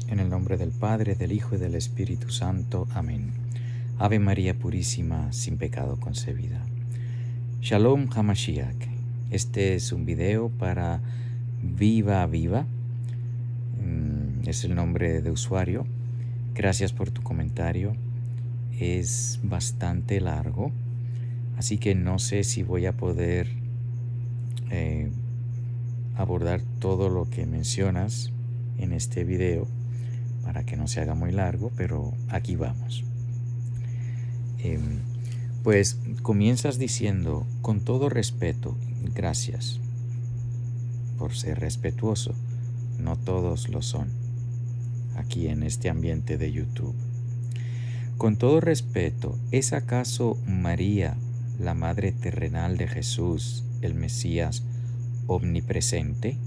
En el nombre del Padre, del Hijo y del Espíritu Santo. Amén. Ave María Purísima, sin pecado concebida. Shalom HaMashiach. Este es un video para Viva Viva. Es el nombre de usuario. Gracias por tu comentario. Es bastante largo, así que no sé si voy a poder abordar todo lo que mencionas en este video para que no se haga muy largo, pero aquí vamos. Pues comienzas diciendo, con todo respeto, gracias por ser respetuoso. No todos lo son aquí en este ambiente de YouTube. Con todo respeto, ¿es acaso María, la madre terrenal de Jesús, el Mesías, omnipresente?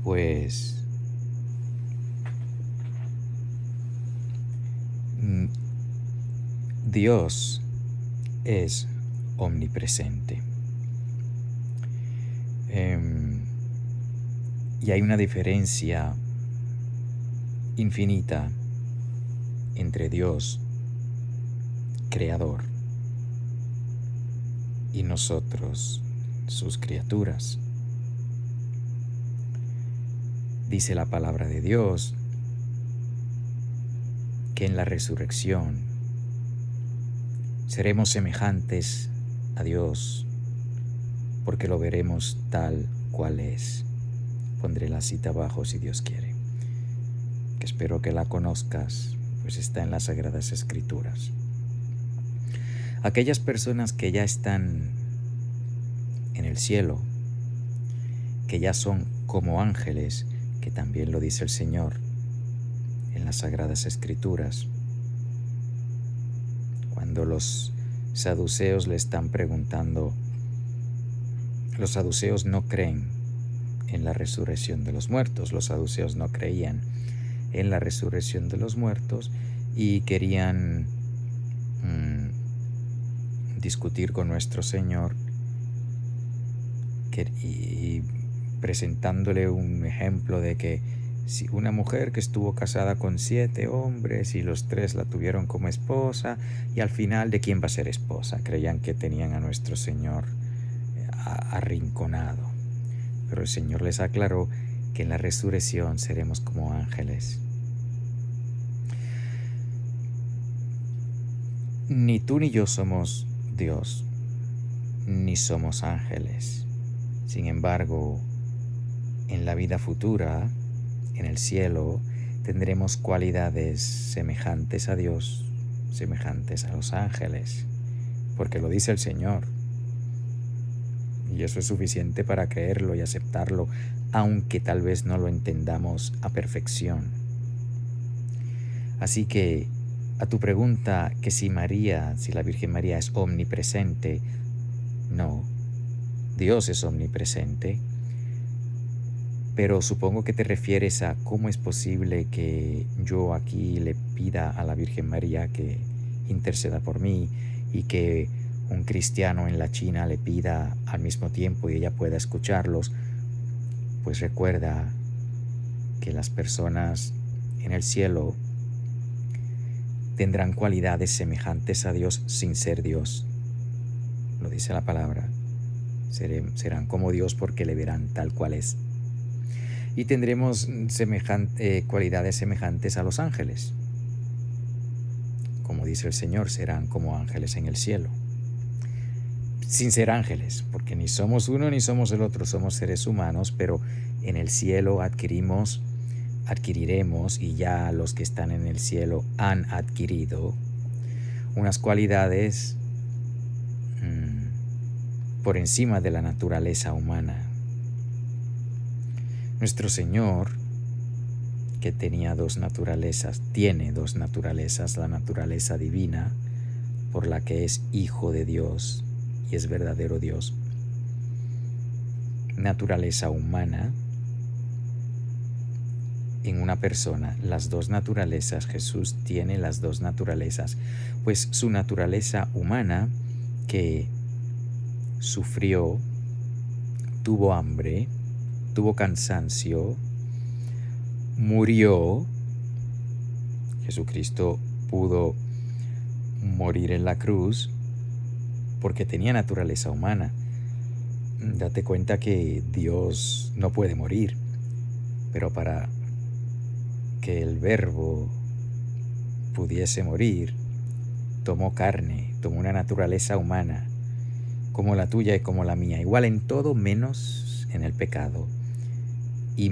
Pues Dios es omnipresente. Y hay una diferencia infinita entre Dios, creador, y nosotros, sus criaturas. Dice la palabra de Dios que en la resurrección seremos semejantes a Dios, porque lo veremos tal cual es. Pondré la cita abajo si Dios quiere, que espero que la conozcas, pues está en las Sagradas Escrituras. Aquellas personas que ya están en el cielo, que ya son como ángeles, que también lo dice el Señor en las Sagradas Escrituras, cuando los saduceos le están preguntando, los saduceos no creen en la resurrección de los muertos, los saduceos no creían en la resurrección de los muertos y querían discutir con nuestro Señor y presentándole un ejemplo de que si una mujer que estuvo casada con 7 hombres y los 3 la tuvieron como esposa, y al final, ¿de quién va a ser esposa? Creían que tenían a nuestro Señor arrinconado. Pero el Señor les aclaró que en la resurrección seremos como ángeles. Ni tú ni yo somos Dios, ni somos ángeles. Sin embargo, en la vida futura, en el cielo, tendremos cualidades semejantes a Dios, semejantes a los ángeles, porque lo dice el Señor. Y eso es suficiente para creerlo y aceptarlo, aunque tal vez no lo entendamos a perfección. Así que, a tu pregunta, que si la Virgen María es omnipresente, no, Dios es omnipresente. Pero supongo que te refieres a cómo es posible que yo aquí le pida a la Virgen María que interceda por mí y que un cristiano en la China le pida al mismo tiempo y ella pueda escucharlos. Pues recuerda que las personas en el cielo tendrán cualidades semejantes a Dios sin ser Dios. Lo dice la palabra. Serán como Dios porque le verán tal cual es. Y tendremos cualidades semejantes a los ángeles. Como dice el Señor, serán como ángeles en el cielo. Sin ser ángeles, porque ni somos uno ni somos el otro, somos seres humanos, pero en el cielo adquiriremos, y ya los que están en el cielo han adquirido unas cualidades por encima de la naturaleza humana. Nuestro Señor, que tenía 2 naturalezas, tiene 2 naturalezas, la naturaleza divina, por la que es hijo de Dios y es verdadero Dios, naturaleza humana en una persona, las 2 naturalezas. Jesús tiene las 2 naturalezas, pues su naturaleza humana, que sufrió, tuvo hambre, tuvo cansancio, murió. Jesucristo pudo morir en la cruz porque tenía naturaleza humana. Date cuenta que Dios no puede morir, pero para que el Verbo pudiese morir, tomó carne, tomó una naturaleza humana, como la tuya y como la mía, igual en todo menos en el pecado, y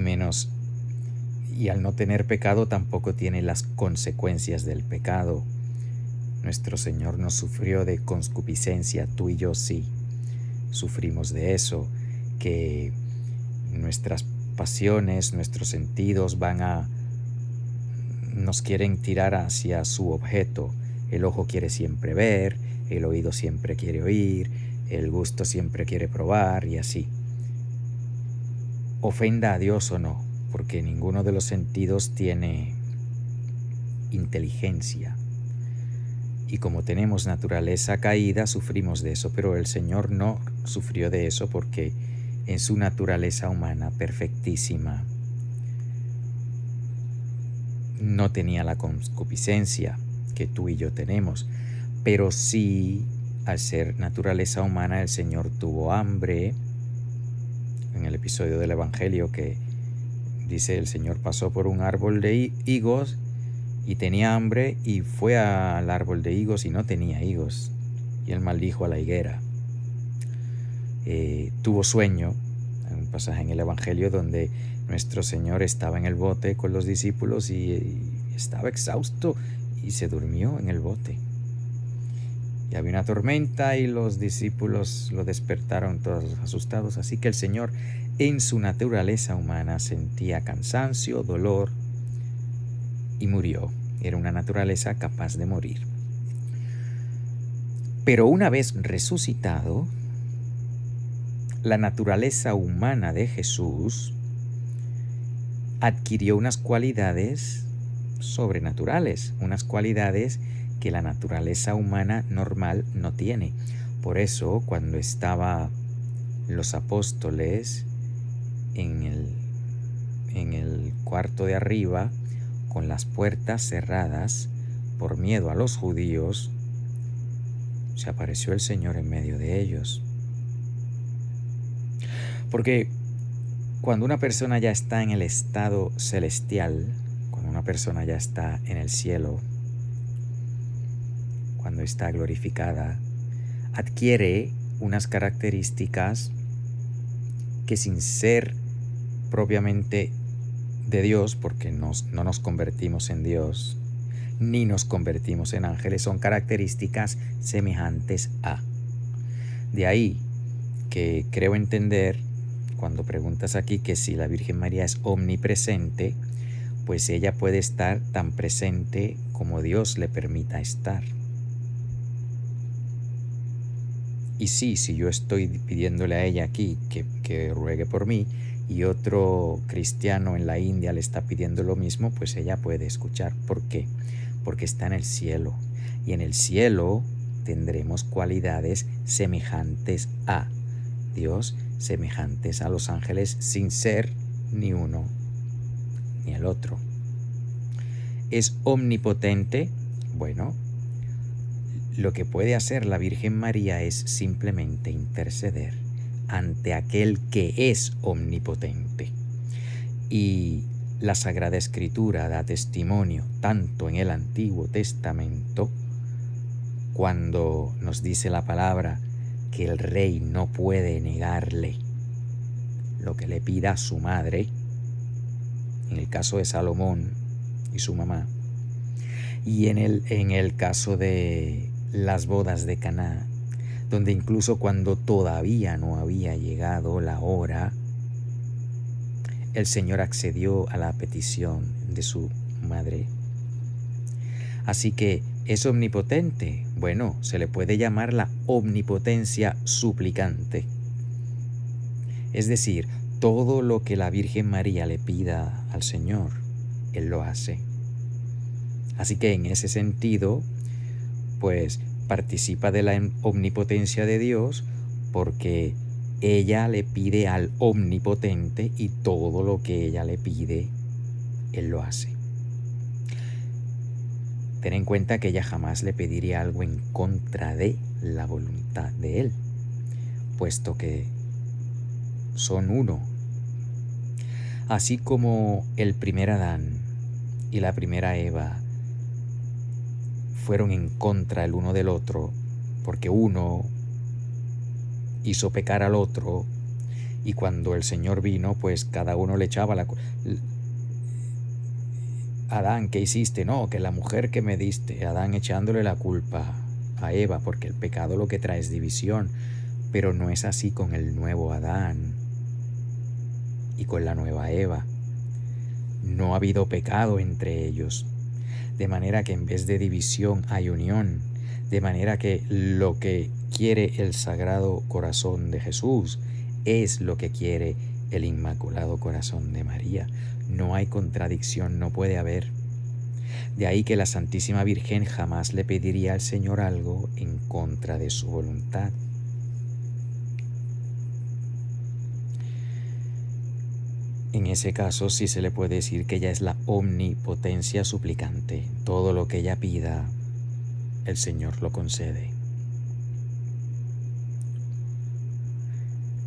al no tener pecado tampoco tiene las consecuencias del pecado. Nuestro Señor no sufrió de concupiscencia, tú y yo sí sufrimos de eso, que nuestras pasiones, nuestros sentidos nos quieren tirar hacia su objeto. El ojo quiere siempre ver, el oído siempre quiere oír, el gusto siempre quiere probar y así. Ofenda a Dios o no, porque ninguno de los sentidos tiene inteligencia. Y como tenemos naturaleza caída, sufrimos de eso, pero el Señor no sufrió de eso porque en su naturaleza humana perfectísima no tenía la concupiscencia que tú y yo tenemos, pero sí, al ser naturaleza humana, el Señor tuvo hambre. En el episodio del Evangelio que dice, el Señor pasó por un árbol de higos y tenía hambre y fue al árbol de higos y no tenía higos, y él maldijo a la higuera. Tuvo sueño, hay un pasaje en el Evangelio donde nuestro Señor estaba en el bote con los discípulos y estaba exhausto y se durmió en el bote. Y había una tormenta y los discípulos lo despertaron todos asustados, así que el Señor en su naturaleza humana sentía cansancio, dolor y murió. Era una naturaleza capaz de morir. Pero una vez resucitado, la naturaleza humana de Jesús adquirió unas cualidades sobrenaturales, unas cualidades que la naturaleza humana normal no tiene. Por eso, cuando estaban los apóstoles en el cuarto de arriba, con las puertas cerradas, por miedo a los judíos, se apareció el Señor en medio de ellos. Porque cuando una persona ya está en el estado celestial, cuando una persona ya está en el cielo, cuando está glorificada, adquiere unas características que sin ser propiamente de Dios, porque no nos convertimos en Dios, ni nos convertimos en ángeles, son características semejantes a. De ahí que creo entender, cuando preguntas aquí que si la Virgen María es omnipresente, pues ella puede estar tan presente como Dios le permita estar. Y sí, si yo estoy pidiéndole a ella aquí que ruegue por mí y otro cristiano en la India le está pidiendo lo mismo, pues ella puede escuchar. ¿Por qué? Porque está en el cielo. Y en el cielo tendremos cualidades semejantes a Dios, semejantes a los ángeles, sin ser ni uno ni el otro. ¿Es omnipotente? Bueno, lo que puede hacer la Virgen María es simplemente interceder ante aquel que es omnipotente. Y la Sagrada Escritura da testimonio, tanto en el Antiguo Testamento, cuando nos dice la palabra que el rey no puede negarle lo que le pida a su madre, en el caso de Salomón y su mamá, y en el caso de las bodas de Caná, donde incluso cuando todavía no había llegado la hora, el Señor accedió a la petición de su madre. Así que es omnipotente. Bueno, se le puede llamar la omnipotencia suplicante. Es decir, todo lo que la Virgen María le pida al Señor, Él lo hace. Así que en ese sentido, pues participa de la omnipotencia de Dios porque ella le pide al omnipotente y todo lo que ella le pide Él lo hace. Ten en cuenta que ella jamás le pediría algo en contra de la voluntad de Él, puesto que son uno. Así como el primer Adán y la primera Eva fueron en contra el uno del otro, porque uno hizo pecar al otro, y cuando el Señor vino, pues cada uno le echaba la culpa. Adán, ¿qué hiciste? No, que la mujer que me diste. Adán echándole la culpa a Eva, porque el pecado lo que trae es división. Pero no es así con el nuevo Adán y con la nueva Eva. No ha habido pecado entre ellos. De manera que en vez de división hay unión. De manera que lo que quiere el Sagrado Corazón de Jesús es lo que quiere el Inmaculado Corazón de María. No hay contradicción, no puede haber. De ahí que la Santísima Virgen jamás le pediría al Señor algo en contra de su voluntad. En ese caso sí se le puede decir que ella es la omnipotencia suplicante. Todo lo que ella pida, el Señor lo concede.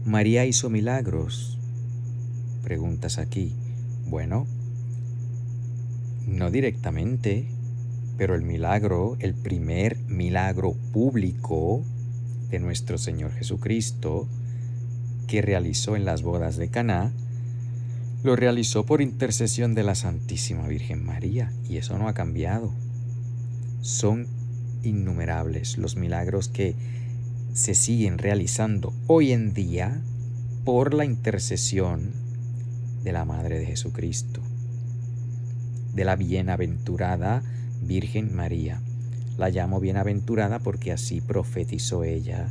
¿María hizo milagros? Preguntas aquí. Bueno, no directamente, pero el milagro, el primer milagro público de nuestro Señor Jesucristo, que realizó en las bodas de Caná, lo realizó por intercesión de la Santísima Virgen María, y eso no ha cambiado. Son innumerables los milagros que se siguen realizando hoy en día por la intercesión de la Madre de Jesucristo, de la bienaventurada Virgen María. La llamo bienaventurada porque así profetizó ella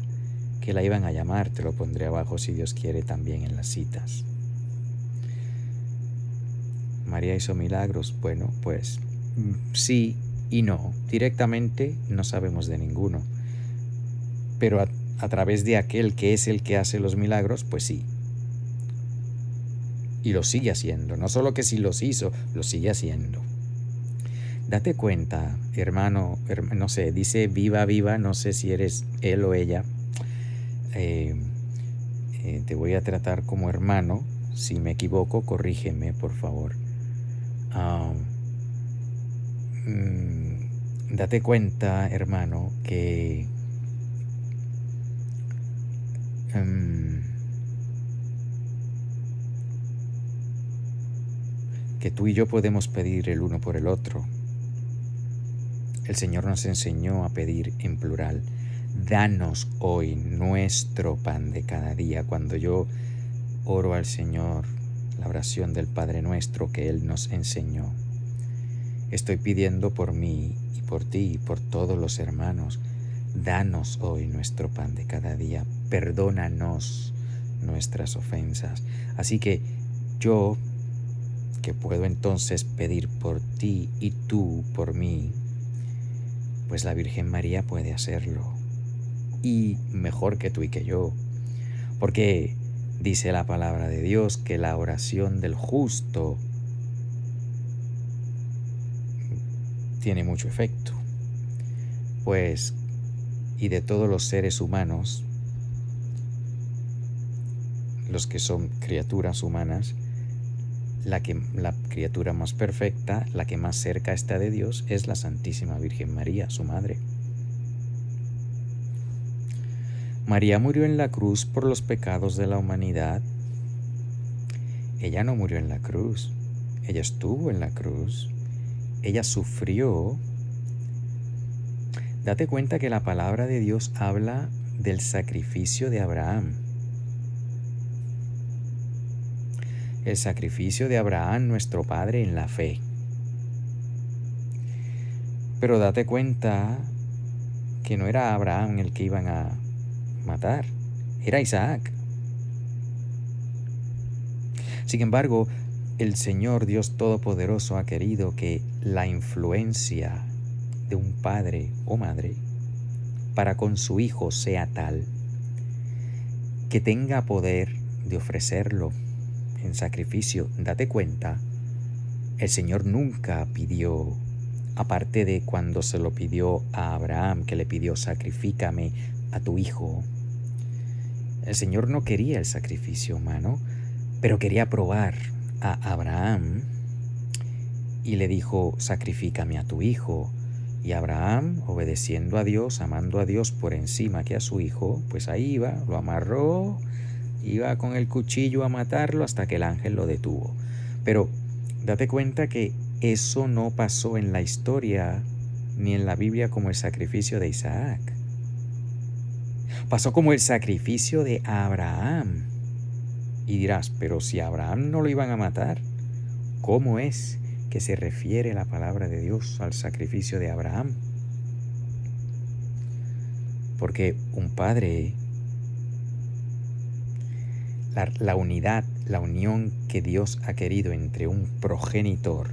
que la iban a llamar. Te lo pondré abajo si Dios quiere también en las citas. ¿María hizo milagros? Bueno, pues sí y no. Directamente no sabemos de ninguno. Pero a través de aquel que es el que hace los milagros, pues sí. Y lo sigue haciendo. No solo que sí los hizo, lo sigue haciendo. Date cuenta, hermano, no sé, dice viva, viva, no sé si eres él o ella. Te voy a tratar como hermano. Si me equivoco, corrígeme, por favor. Date cuenta, hermano, que tú y yo podemos pedir el uno por el otro. El Señor nos enseñó a pedir en plural. Danos hoy nuestro pan de cada día. Cuando yo oro al Señor la oración del Padre Nuestro que Él nos enseñó, estoy pidiendo por mí y por ti y por todos los hermanos. Danos hoy nuestro pan de cada día. Perdónanos nuestras ofensas. Así que yo, que puedo entonces pedir por ti y tú por mí, pues la Virgen María puede hacerlo. Y mejor que tú y que yo. Porque dice la palabra de Dios que la oración del justo tiene mucho efecto. Pues, y de todos los seres humanos, los que son criaturas humanas, la criatura más perfecta, la que más cerca está de Dios, es la Santísima Virgen María, su madre. María murió en la cruz por los pecados de la humanidad. Ella no murió en la cruz, ella estuvo en la cruz, ella sufrió. Date cuenta que la palabra de Dios habla del sacrificio de Abraham. El sacrificio de Abraham, nuestro padre en la fe. Pero date cuenta que no era Abraham el que iban a matar, era Isaac. Sin embargo, el Señor Dios Todopoderoso ha querido que la influencia de un padre o madre para con su hijo sea tal que tenga poder de ofrecerlo en sacrificio. Date cuenta El Señor nunca pidió, aparte de cuando se lo pidió a Abraham, que le pidió sacrifícame a tu hijo. El Señor no quería el sacrificio humano, pero quería probar a Abraham y le dijo, sacrifícame a tu hijo. Y Abraham, obedeciendo a Dios, amando a Dios por encima que a su hijo, pues ahí iba, lo amarró, iba con el cuchillo a matarlo hasta que el ángel lo detuvo. Pero date cuenta que eso no pasó en la historia ni en la Biblia como el sacrificio de Isaac. Pasó como el sacrificio de Abraham. Y dirás, pero si a Abraham no lo iban a matar, ¿cómo es que se refiere la palabra de Dios al sacrificio de Abraham? Porque un padre, la unidad, la unión que Dios ha querido entre un progenitor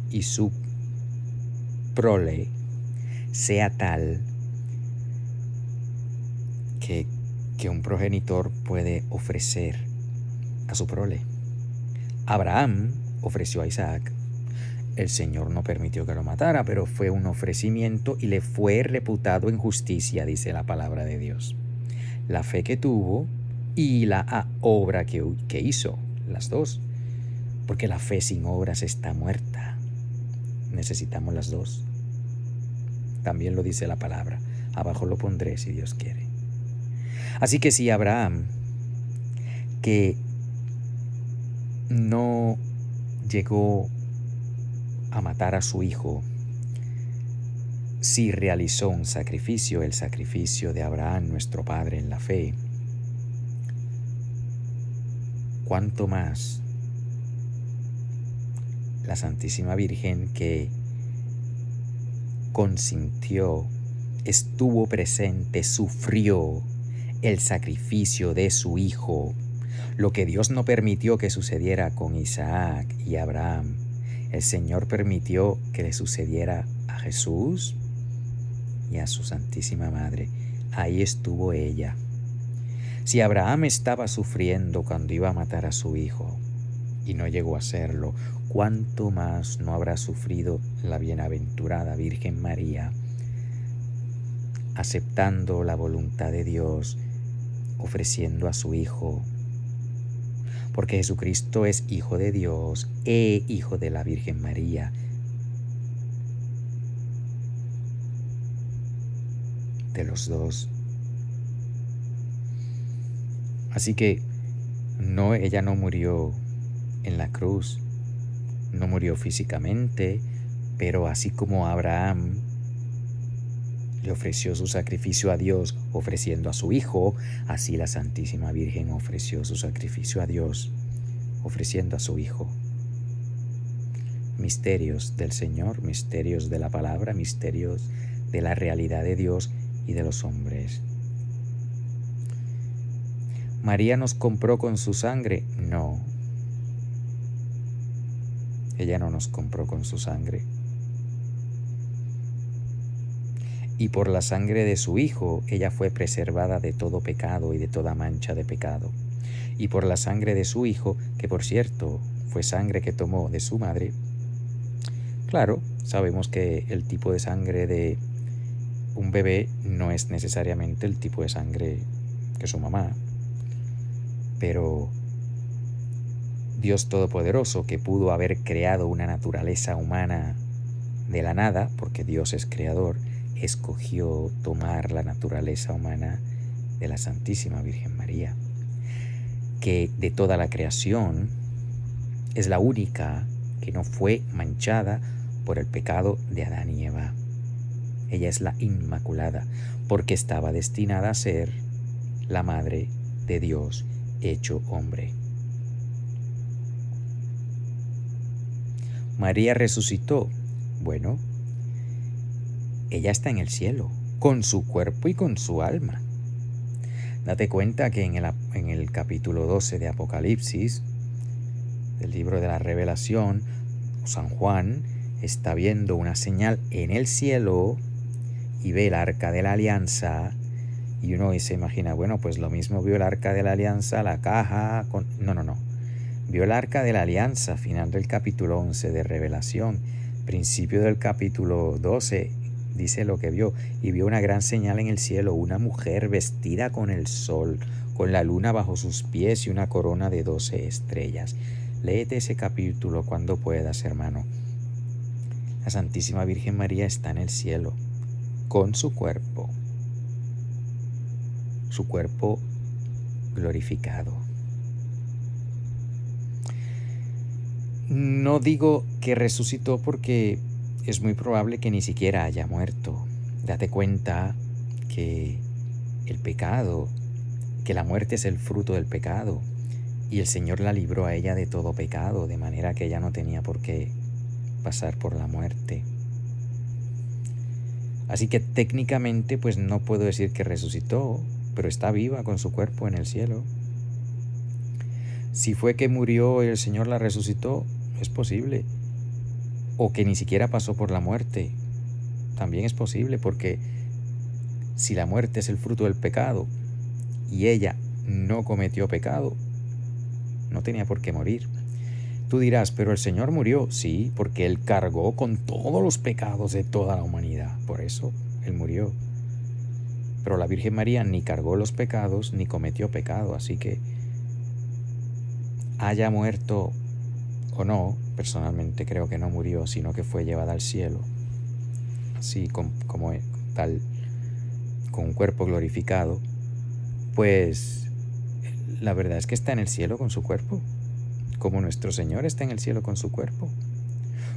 y su prole sea tal que un progenitor puede ofrecer a su prole. Abraham ofreció a Isaac. El Señor no permitió que lo matara, pero fue un ofrecimiento y le fue reputado en justicia, dice la palabra de Dios. La fe que tuvo y la obra que hizo, las dos. Porque la fe sin obras está muerta. Necesitamos las dos. También lo dice la palabra. Abajo lo pondré si Dios quiere. Así que si Abraham, que no llegó a matar a su hijo, sí realizó un sacrificio, el sacrificio de Abraham, nuestro padre en la fe, ¿cuánto más la Santísima Virgen, que consintió, estuvo presente, sufrió el sacrificio de su hijo, lo que Dios no permitió que sucediera con Isaac y Abraham, el Señor permitió que le sucediera a Jesús y a su Santísima Madre? Ahí estuvo ella. Si Abraham estaba sufriendo cuando iba a matar a su hijo y no llegó a hacerlo, ¿cuánto más no habrá sufrido la bienaventurada Virgen María, aceptando la voluntad de Dios, ofreciendo a su hijo? Porque Jesucristo es Hijo de Dios e Hijo de la Virgen María. De los dos. Así que ella no murió en la cruz, no murió físicamente, pero así como Abraham le ofreció su sacrificio a Dios ofreciendo a su hijo, así la Santísima Virgen ofreció su sacrificio a Dios ofreciendo a su hijo. Misterios del Señor, misterios de la palabra, misterios de la realidad de Dios y de los hombres. ¿María nos compró con su sangre? No. Ella no nos compró con su sangre. Y por la sangre de su Hijo, ella fue preservada de todo pecado y de toda mancha de pecado. Y por la sangre de su Hijo, que por cierto fue sangre que tomó de su madre, claro, sabemos que el tipo de sangre de un bebé no es necesariamente el tipo de sangre que su mamá, pero Dios Todopoderoso, que pudo haber creado una naturaleza humana de la nada, porque Dios es creador, escogió tomar la naturaleza humana de la Santísima Virgen María, que de toda la creación es la única que no fue manchada por el pecado de Adán y Eva. Ella es la Inmaculada, porque estaba destinada a ser la Madre de Dios hecho hombre. María resucitó. Bueno, ella está en el cielo, con su cuerpo y con su alma. Date cuenta que en el capítulo 12 de Apocalipsis, del libro de la Revelación, San Juan está viendo una señal en el cielo y ve el arca de la alianza, y uno se imagina, bueno, pues lo mismo vio el arca de la alianza, la caja, no. Vio el arca de la alianza, final del capítulo 11 de Revelación. Principio del capítulo 12 dice lo que vio. Y vio una gran señal en el cielo, una mujer vestida con el sol, con la luna bajo sus pies y una corona de 12 estrellas. Léete ese capítulo cuando puedas, hermano. La Santísima Virgen María está en el cielo, con su cuerpo glorificado. No digo que resucitó porque es muy probable que ni siquiera haya muerto. Date cuenta que el pecado, que la muerte es el fruto del pecado, y el Señor la libró a ella de todo pecado, de manera que ella no tenía por qué pasar por la muerte. Así que técnicamente pues no puedo decir que resucitó, pero está viva con su cuerpo en el cielo. Si fue que murió y el Señor la resucitó, es posible. O que ni siquiera pasó por la muerte, también es posible, porque si la muerte es el fruto del pecado y ella no cometió pecado, no tenía por qué morir. Tú dirás, pero el Señor murió. Sí, porque Él cargó con todos los pecados de toda la humanidad. Por eso Él murió. Pero la Virgen María ni cargó los pecados ni cometió pecado. Así que haya muerto o no, personalmente creo que no murió, sino que fue llevada al cielo. Así como tal, con un cuerpo glorificado. Pues la verdad es que está en el cielo con su cuerpo. Como nuestro Señor está en el cielo con su cuerpo.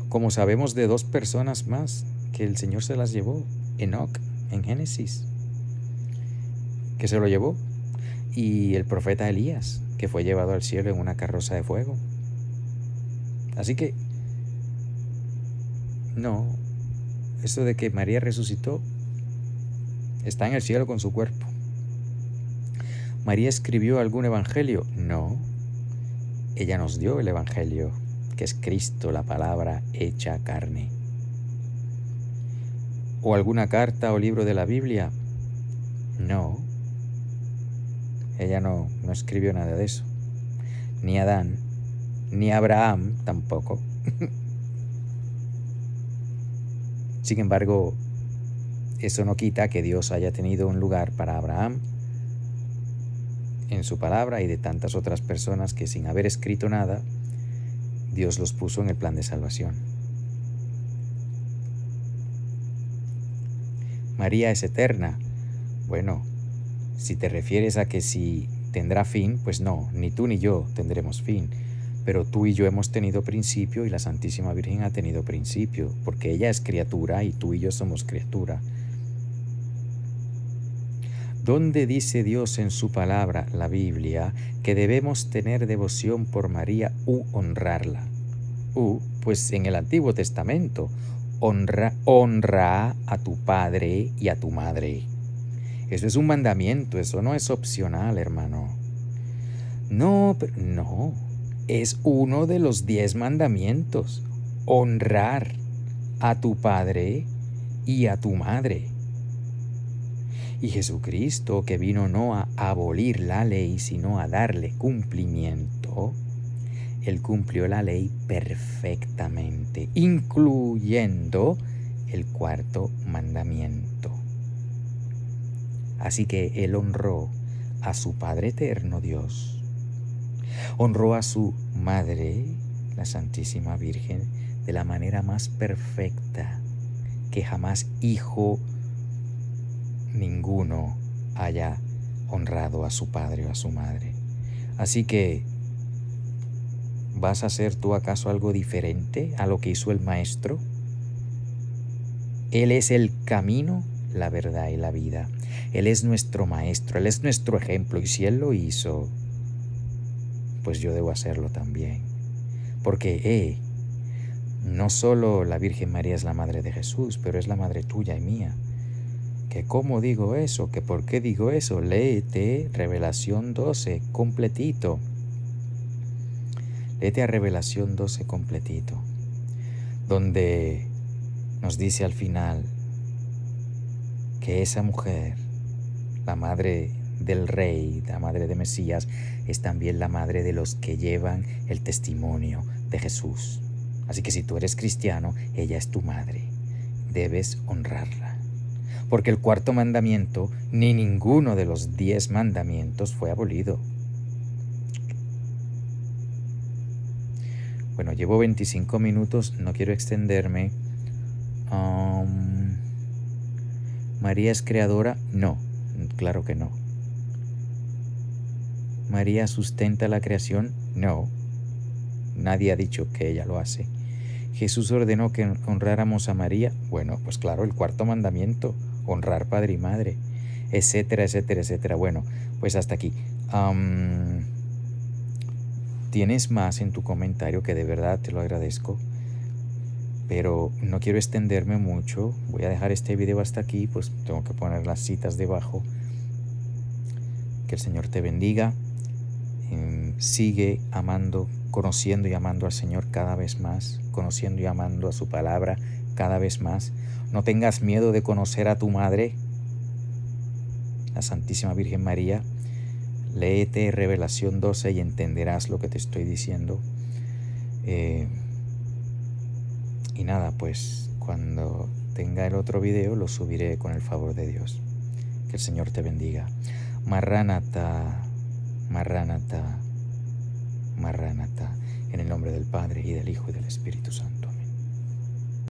Como sabemos de 2 personas más que el Señor se las llevó. Enoc en Génesis, que se lo llevó. Y el profeta Elías, que fue llevado al cielo en una carroza de fuego. Así que, no, eso de que María resucitó, está en el cielo con su cuerpo. ¿María escribió algún evangelio? No. Ella nos dio el evangelio, que es Cristo, la palabra hecha carne. ¿O alguna carta o libro de la Biblia? No. Ella no escribió nada de eso. Ni Adán, ni Abraham tampoco. Sin embargo, eso no quita que Dios haya tenido un lugar para Abraham en su palabra y de tantas otras personas que sin haber escrito nada, Dios los puso en el plan de salvación. María es eterna. Bueno, si te refieres a que si tendrá fin, pues no, ni tú ni yo tendremos fin. Pero tú y yo hemos tenido principio y la Santísima Virgen ha tenido principio, porque ella es criatura y tú y yo somos criatura. ¿Dónde dice Dios en su palabra, la Biblia, que debemos tener devoción por María u honrarla? Pues en el Antiguo Testamento, honra a tu padre y a tu madre. Eso es un mandamiento, eso no es opcional, hermano. No, es uno de los 10 mandamientos. Honrar a tu padre y a tu madre. Y Jesucristo, que vino no a abolir la ley, sino a darle cumplimiento, Él cumplió la ley perfectamente, incluyendo el 4.º mandamiento. Así que Él honró a su Padre eterno Dios, honró a su Madre, la Santísima Virgen, de la manera más perfecta que jamás hijo ninguno haya honrado a su padre o a su madre. Así que, ¿vas a hacer tú acaso algo diferente a lo que hizo el Maestro? Él es el camino, la verdad y la vida. Él es nuestro Maestro, Él es nuestro ejemplo. Y si Él lo hizo, pues yo debo hacerlo también. Porque, no solo la Virgen María es la Madre de Jesús, pero es la Madre tuya y mía. ¿Que cómo digo eso? ¿Que por qué digo eso? Léete Revelación 12 completito. Léete a Revelación 12 completito, donde nos dice al final que esa mujer, la Madre del Rey, la madre de Mesías, es también la madre de los que llevan el testimonio de Jesús. Así que si tú eres cristiano, ella es tu madre. Debes honrarla. Porque el cuarto mandamiento, ni ninguno de los 10 mandamientos fue abolido. Bueno, llevo 25 minutos, no quiero extenderme. ¿María es creadora? No, claro que no. ¿María sustenta la creación? No, nadie ha dicho que ella lo hace. ¿Jesús ordenó que honráramos a María? Bueno, pues claro, el cuarto mandamiento, honrar padre y madre, etcétera, etcétera, etcétera. Bueno, pues hasta aquí. Tienes más en tu comentario, que de verdad te lo agradezco, pero no quiero extenderme mucho. Voy a dejar este video hasta aquí, pues tengo que poner las citas debajo. Que el Señor te bendiga. Sigue amando, conociendo y amando al Señor cada vez más, conociendo y amando a su palabra cada vez más. No tengas miedo de conocer a tu madre, la Santísima Virgen María. Léete Revelación 12 y entenderás lo que te estoy diciendo. Y nada, pues cuando tenga el otro video lo subiré con el favor de Dios. Que el Señor te bendiga. Marránata, Marránata, Marránata, en el nombre del Padre, y del Hijo, y del Espíritu Santo.